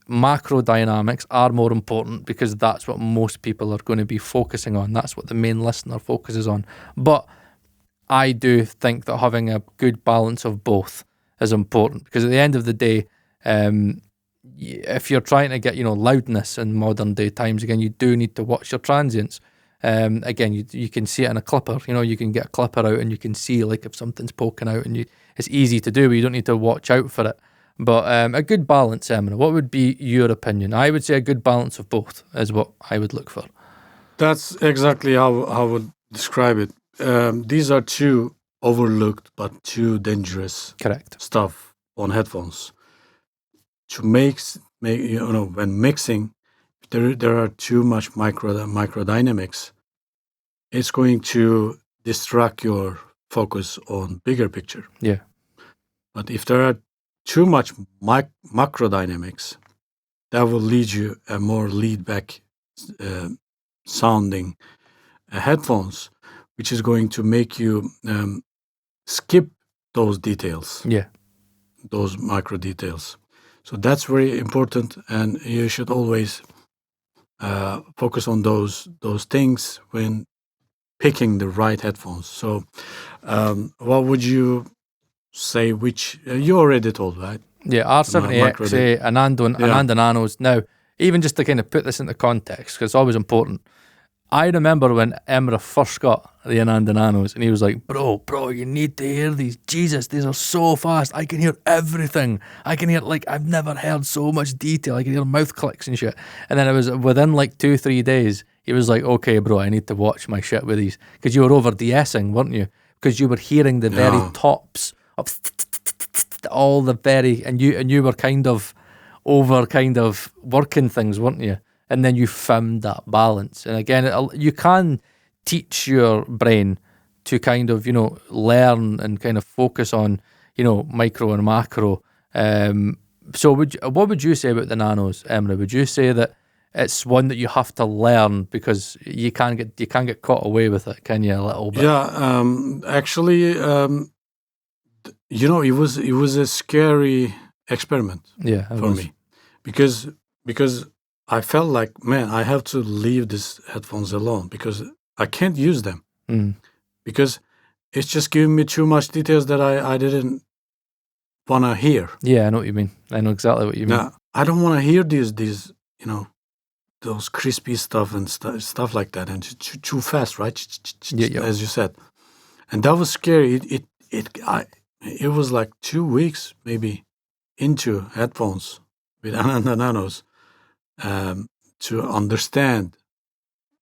macro dynamics are more important, because that's what most people are going to be focusing on. That's what the main listener focuses on. But I do think that having a good balance of both is important, because at the end of the day, if you're trying to get, loudness in modern day times, again, you do need to watch your transients. Again, you can see it in a clipper. You can get a clipper out and you can see like if something's poking out, and it's easy to do, but you don't need to watch out for it. But a good balance, Emrah, what would be your opinion? I would say a good balance of both is what I would look for. That's exactly how I would describe it. These are two overlooked but two dangerous stuff on headphones. To make when mixing, there are too much microdynamics. It's going to distract your focus on bigger picture. Yeah. But if there are too much macrodynamics, that will lead you a more lead back sounding headphones, which is going to make you skip those details. Yeah. Those micro details. So that's very important, and you should always focus on those things when picking the right headphones. So what would you say, which you already told, right? Yeah, R70XA, Ananda Nanos. Now, even just to kind of put this into context, because it's always important, I remember when Emrah first got the Ananda Nanos, and he was like, bro, you need to hear these. Jesus, these are so fast. I can hear everything. I can hear, like, I've never heard so much detail. I can hear mouth clicks and shit. And then it was within like 2-3 days, he was like, okay, bro, I need to watch my shit with these. Because you were over de-essing, weren't you? Because you were hearing the very tops of all the very, and you were kind of over kind of working things, weren't you? And then you found that balance. And again, you can teach your brain to kind of, learn and kind of focus on, micro and macro. So what would you say about the nanos, Emrah? Would you say that it's one that you have to learn because you can't get caught away with it, can you, a little bit? Yeah, actually, it was a scary experiment for me because I felt like, man, I have to leave these headphones alone because I can't use them because it's just giving me too much details that I didn't want to hear. Yeah, I know what you mean. I know exactly what you mean. Now, I don't want to hear these those crispy stuff and stuff like that, and too fast, right? As you said, and that was scary. It was like 2 weeks maybe into headphones with Ananda Nanos to understand,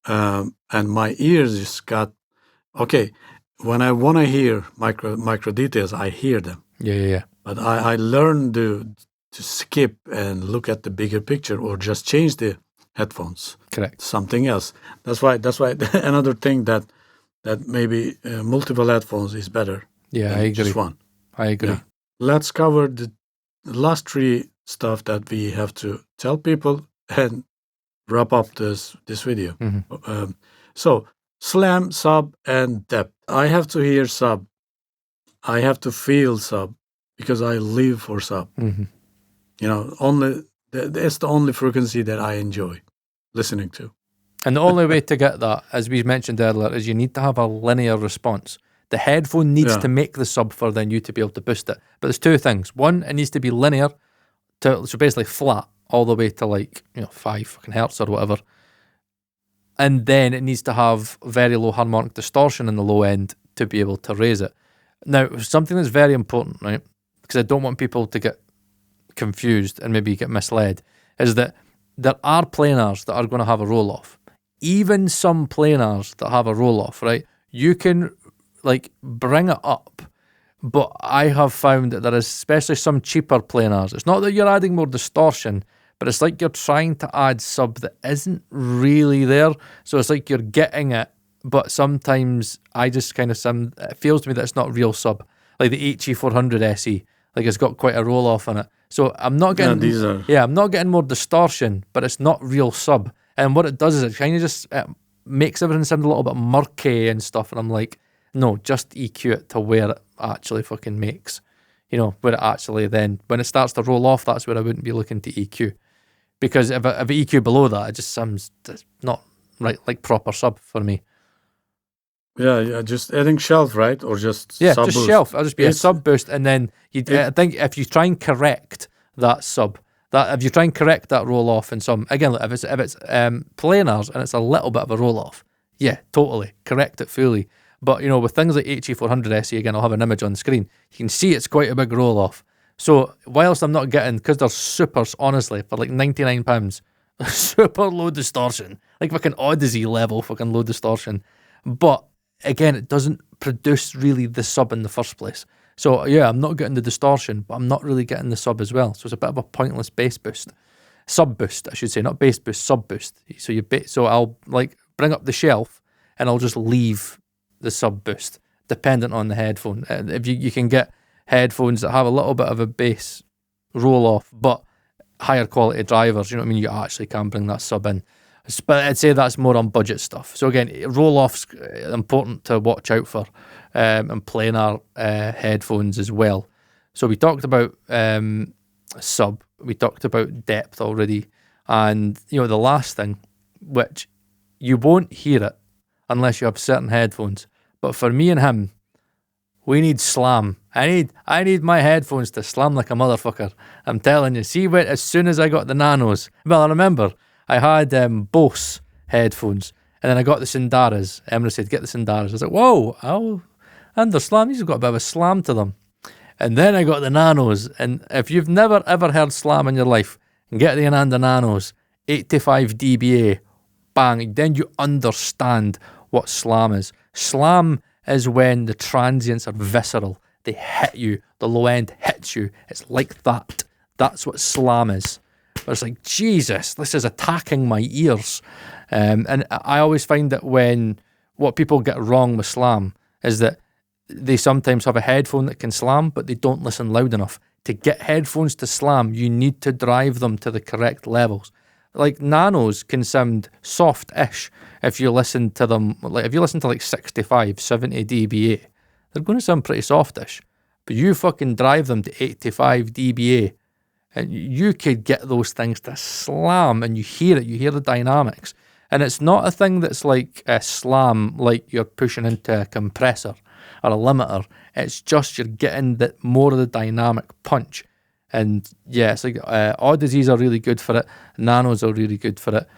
and my ears just got okay. When I want to hear micro details, I hear them. Yeah. But I learned to skip and look at the bigger picture, or just change the headphones. Correct. Something else. That's why another thing that maybe multiple headphones is better. Yeah, I agree. Just one. I agree. Yeah. Let's cover the last three stuff that we have to tell people and wrap up this video. Mm-hmm. So slam, sub, and depth. I have to hear sub. I have to feel sub because I live for sub. Mm-hmm. It's the only frequency that I enjoy listening to. And the only way to get that, as we mentioned earlier, is you need to have a linear response. The headphone needs to make the sub for then you to be able to boost it. But there's two things. One, it needs to be linear, so basically flat all the way to 5 fucking hertz or whatever. And then it needs to have very low harmonic distortion in the low end to be able to raise it. Now, something that's very important, right, because I don't want people to get confused and maybe get misled, is that there are planars that are going to have a roll-off. Even some planars that have a roll-off, right, you can bring it up, but I have found that there is especially some cheaper planars. It's not that you're adding more distortion, but it's like you're trying to add sub that isn't really there. So it's like you're getting it, but sometimes I just kind of it feels to me that it's not real sub. Like the HE400 SE, it's got quite a roll off on it. So I'm not getting I'm not getting more distortion, but it's not real sub. And what it does is it kind of just makes everything sound a little bit murky and stuff. And I'm like, no, just EQ it to where it actually fucking makes. Where it actually then, when it starts to roll off, that's where I wouldn't be looking to EQ. Because if I EQ below that, it just sounds not right, like proper sub for me. Yeah, just adding shelf, right? Or just sub just boost. Shelf. I'll just be a sub boost, and then I think if you try and correct that sub, if you try and correct that roll off in some, again, if it's planars and it's a little bit of a roll off, yeah, totally correct it fully. But with things like HE400 SE, again, I'll have an image on the screen. You can see it's quite a big roll off. So whilst I'm not getting, because they're supers, honestly, for like £99, super low distortion, like fucking Odyssey level fucking low distortion. But again, it doesn't produce really the sub in the first place. So yeah, I'm not getting the distortion, but I'm not really getting the sub as well. So it's a bit of a pointless bass boost. Sub boost, I should say, not bass boost, sub boost. So I'll bring up the shelf and I'll just leave the sub boost, dependent on the headphone. If you can get headphones that have a little bit of a bass roll off, but higher quality drivers, you actually can bring that sub in. But I'd say that's more on budget stuff. So again, roll off's important to watch out for, and planar headphones as well. So we talked about sub, we talked about depth already, and the last thing, which you won't hear it unless you have certain headphones, but for me and him, we need slam. I need my headphones to slam like a motherfucker. I'm telling you. See, as soon as I got the nanos, well, I remember I had Bose headphones, and then I got the Sindaras. Emrah said, get the Sindaras. I was like, whoa, and they're slam. These have got a bit of a slam to them. And then I got the nanos, and if you've never ever heard slam in your life, get the Ananda nanos, 85 dBA, bang, then you understand what slam is. Slam is when the transients are visceral. They hit you. The low end hits you. It's like that. That's what slam is. But it's like, Jesus, this is attacking my ears. And I always find that what people get wrong with slam is that they sometimes have a headphone that can slam, but they don't listen loud enough. To get headphones to slam, you need to drive them to the correct levels. Like nanos can sound soft-ish if you listen to them. Like if you listen to like 65, 70 dBA, they're going to sound pretty softish. But you fucking drive them to 85 dBA, and you could get those things to slam, and you hear it. You hear the dynamics, and it's not a thing that's like a slam, like you're pushing into a compressor or a limiter. It's just you're getting more of the dynamic punch. And yeah, it's like Odysseys are really good for it. Nanos are really good for it.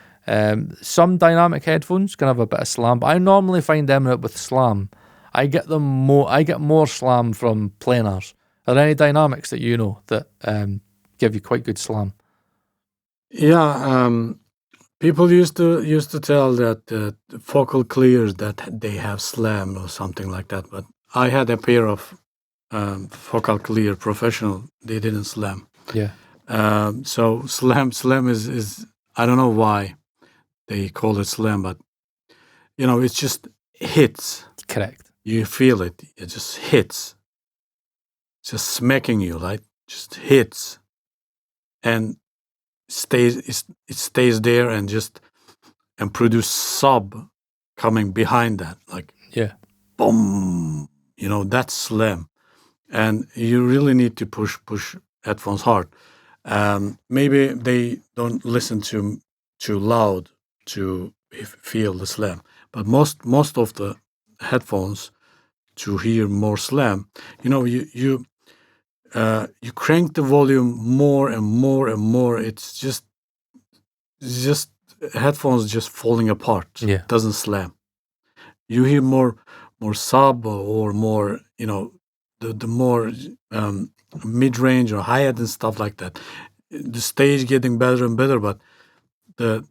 Some dynamic headphones can have a bit of slam, but I normally find them with slam. I get more slam from planars. Are there any dynamics that you know that give you quite good slam? Yeah, people used to tell that focal clears that they have slam or something like that. But I had a pair of focal clear professional. They didn't slam. Yeah. So slam is I don't know why they call it slam, but it just hits. Correct. You feel it. It just hits. It's just smacking you, right? Just hits, and it stays there and produce sub coming behind that, like boom. That's slam, and you really need to push headphones hard. Maybe they don't listen too loud to feel the slam, but most of the headphones to hear more slam, you crank the volume more and more and more. It's just headphones just falling apart. Yeah, doesn't slam. You hear more sub or more, the more mid-range or hi-hat and stuff like that. The stage getting better and better, but the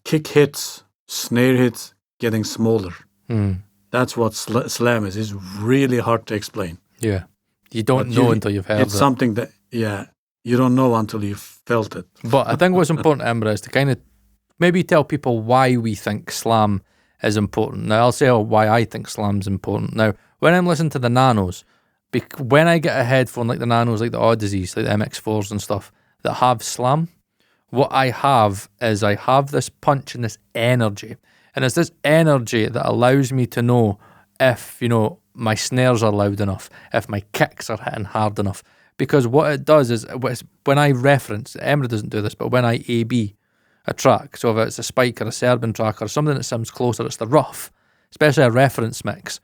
kick hits, snare hits getting smaller. That's what slam is. It's really hard to explain. Yeah, you don't know until you've heard it. It's something that you don't know until you've felt it. But I think what's important, Emrah, is to kind of maybe tell people why we think slam is important. Now, I'll say why I think slam's important. Now, when I'm listening to the nanos, when I get a headphone like the nanos, like the Odysseys, like the MX4s and stuff, that have slam, what I have is I have this punch and this energy. And it's this energy that allows me to know if, my snares are loud enough, if my kicks are hitting hard enough. Because what it does is, when I reference, Emrah doesn't do this, but when I A-B a track, so if it's a spike or a Serbian track or something that sounds closer, it's the rough, especially a reference mix.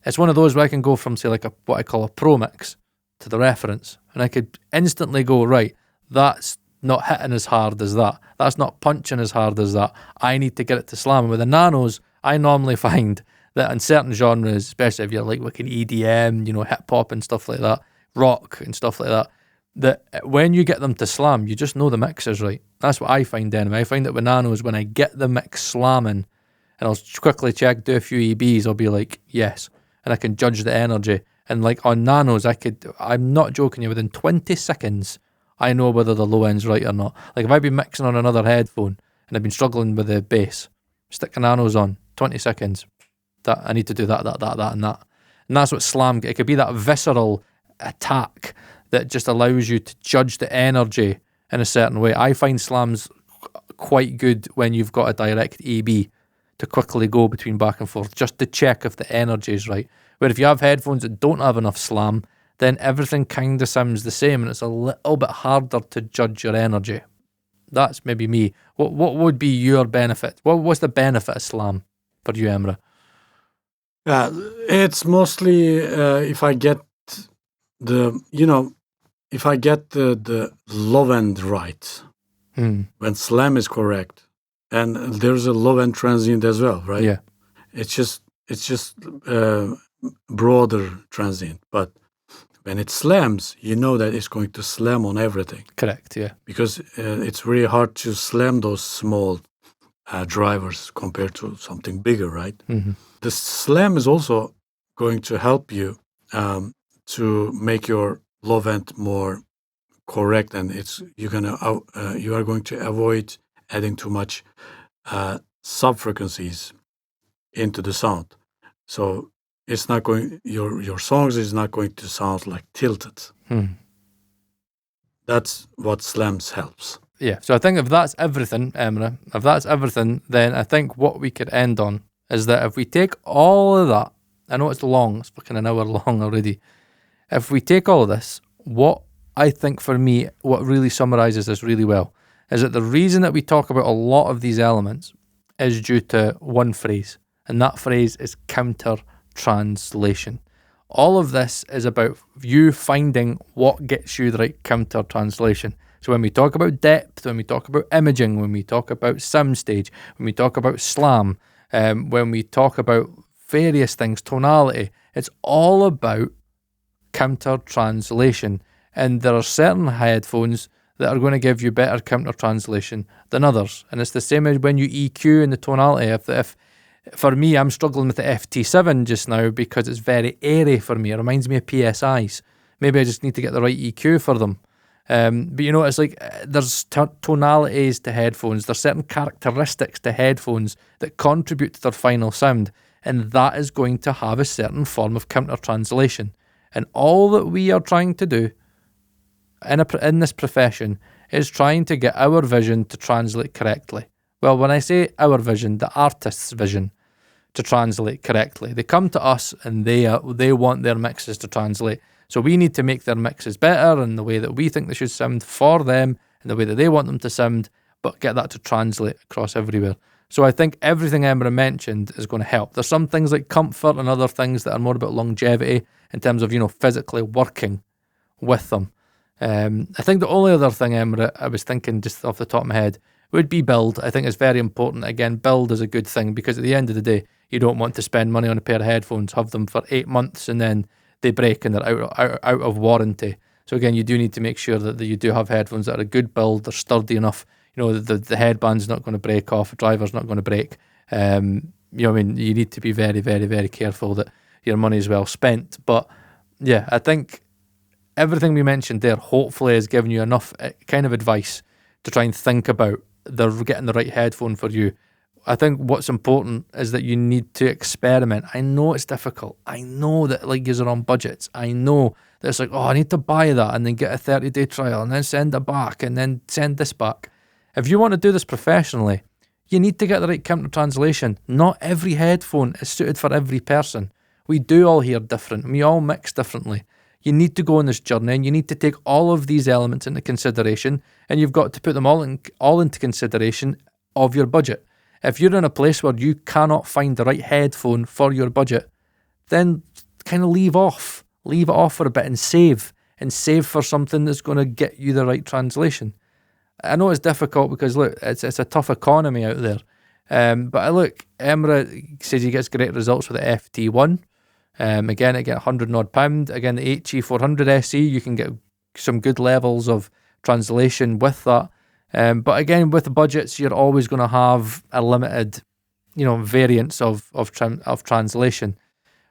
It's one of those where I can go from, say, like what I call a pro mix to the reference, and I could instantly go, right, that's not hitting as hard as that. That's not punching as hard as that. I need to get it to slam. And with the nanos, I normally find that in certain genres, especially if you're like looking EDM, hip hop and stuff like that, rock and stuff like that, that when you get them to slam, you just know the mix is right. That's what I find anyway. I find that with nanos, when I get the mix slamming, and I'll quickly check, do a few EBs, I'll be like, yes. And I can judge the energy. And like on nanos, I'm not joking you, within 20 seconds, I know whether the low end's right or not. Like if I've been mixing on another headphone and I've been struggling with the bass, stick the nanos on, 20 seconds. That I need to do that, and that. And that's what slam, it could be that visceral attack that just allows you to judge the energy in a certain way. I find slams quite good when you've got a direct AB to quickly go between back and forth, just to check if the energy is right. Where if you have headphones that don't have enough slam, then everything kind of sounds the same and it's a little bit harder to judge your energy. That's maybe me. What would be your benefit? What's the benefit of slam for you, Emrah? It's mostly if I get the low end right, when slam is correct, and there's a low end transient as well, right? Yeah. It's just broader transient, but when it slams, you know that it's going to slam on everything. Correct, yeah. Because it's really hard to slam those small drivers compared to something bigger, right? Mm-hmm. The slam is also going to help you to make your low end more correct, and you are going to avoid adding too much sub-frequencies into the sound. So it's not going, your songs is not going to sound like tilted. That's what slams helps. Yeah, so I think if that's everything, Emrah, then I think what we could end on is that if we take all of that, I know it's long, it's fucking an hour long already. If we take all of this, what I think for me, what really summarizes this really well, is that the reason that we talk about a lot of these elements is due to one phrase, and that phrase is counter-translation. All of this is about you finding what gets you the right counter-translation. So when we talk about depth, when we talk about imaging, when we talk about Soundstage, when we talk about slam, when we talk about various things, tonality, it's all about counter-translation. And there are certain headphones that are going to give you better counter-translation than others. And it's the same as when you EQ in the tonality. If for me, I'm struggling with the FT7 just now because it's very airy for me. It reminds me of PSIs. Maybe I just need to get the right EQ for them. But you know, it's like there's tonalities to headphones. There's certain characteristics to headphones that contribute to their final sound. And that is going to have a certain form of counter-translation. And all that we are trying to do in this profession is trying to get our vision to translate correctly. Well, when I say our vision, the artist's vision to translate correctly. They come to us and they want their mixes to translate. So we need to make their mixes better in the way that we think they should sound for them, in the way that they want them to sound, but get that to translate across everywhere. So I think everything Emrah mentioned is going to help. There's some things like comfort and other things that are more about longevity in terms of, physically working with them. I think the only other thing, Emrah, I was thinking just off the top of my head, would be build. I think it's very important. Again, build is a good thing because at the end of the day, you don't want to spend money on a pair of headphones, have them for 8 months and then they break and they're out of warranty. So again, you do need to make sure that you do have headphones that are a good build, they're sturdy enough. The headband's not going to break off, the driver's not going to break. You need to be very, very, very careful that your money is well spent. But yeah, I think everything we mentioned there hopefully has given you enough kind of advice to try and think about getting the right headphone for you. I think what's important is that you need to experiment. I know it's difficult. I know that you're on budgets. I know that it's I need to buy that and then get a 30-day trial and then send it back and then send this back. If you want to do this professionally, you need to get the right counter-translation. Not every headphone is suited for every person. We do all hear different. We all mix differently. You need to go on this journey and you need to take all of these elements into consideration and you've got to put them all into consideration of your budget. If you're in a place where you cannot find the right headphone for your budget, then kind of leave it off for a bit and save for something that's going to get you the right translation. I know it's difficult because look, it's a tough economy out there. But look, Emrah says he gets great results with the FT1. Again, I get £100 and odd. Again, the HE400 SE, you can get some good levels of translation with that. But again, with the budgets, you're always going to have a limited, variance of translation.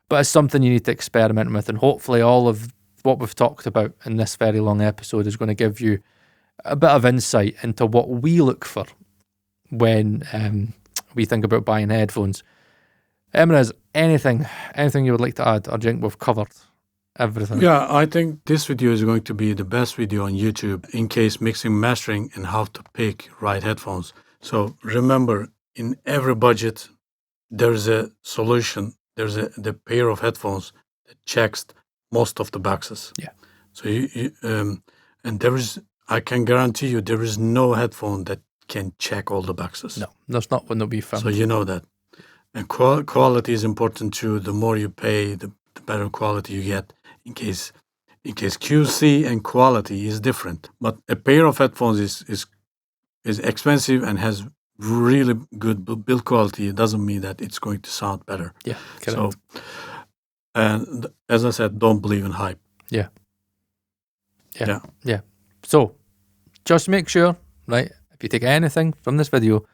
But it's something you need to experiment with, and hopefully all of what we've talked about in this very long episode is going to give you a bit of insight into what we look for when we think about buying headphones. Emrah, is anything you would like to add? Or do you think we've covered everything? Yeah, I think this video is going to be the best video on YouTube in case mixing, mastering, and how to pick right headphones. So remember, in every budget, there's a solution. There's the pair of headphones that checks most of the boxes. Yeah. So and there is, I can guarantee you, there is no headphone that can check all the boxes. No, there's not one that we found. So you know that. And quality is important too. The more you pay, the better quality you get. In case QC and quality is different. But a pair of headphones is expensive and has really good build quality. It doesn't mean that it's going to sound better. Yeah, correct. So, and as I said, don't believe in hype. Yeah. So, just make sure, right, if you take anything from this video,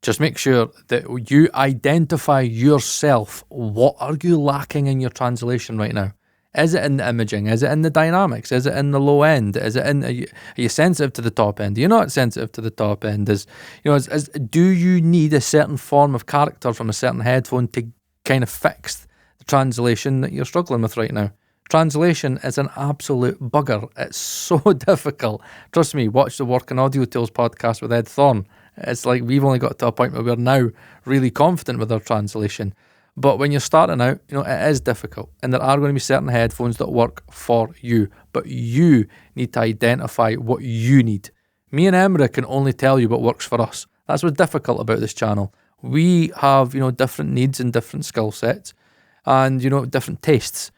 just make sure that you identify yourself. What are you lacking in your translation right now? Is it in the imaging? Is it in the dynamics? Is it in the low end? Is it in? Are you sensitive to the top end? Are you not sensitive to the top end? Do you need a certain form of character from a certain headphone to kind of fix the translation that you're struggling with right now? Translation is an absolute bugger. It's so difficult. Trust me, watch the Working Audio Tools podcast with Ed Thorne. It's like we've only got to a point where we're now really confident with our translation. But when you're starting out, it is difficult. And there are going to be certain headphones that work for you. But you need to identify what you need. Me and Emrah can only tell you what works for us. That's what's difficult about this channel. We have, different needs and different skill sets and, different tastes.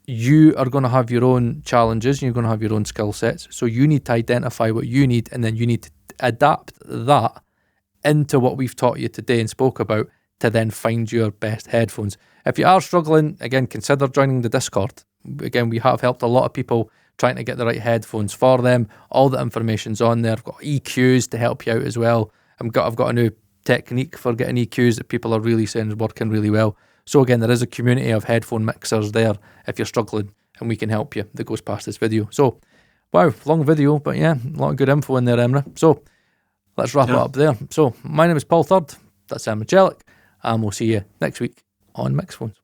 You are going to have your own challenges and you're going to have your own skill sets. So you need to identify what you need and then you need to adapt that into what we've taught you today and spoke about to then find your best headphones. If you are struggling, again, consider joining the Discord. Again, we have helped a lot of people trying to get the right headphones for them. All the information's on there. I've got EQs to help you out as well. I've got a new technique for getting EQs that people are really saying is working really well. So again, there is a community of headphone mixers there if you're struggling, and we can help you that goes past this video. So, wow, long video, but yeah, a lot of good info in there, Emrah. So, let's wrap it up there. So, my name is Paul Third. That's Emrah Celik. And we'll see you next week on MixPhones.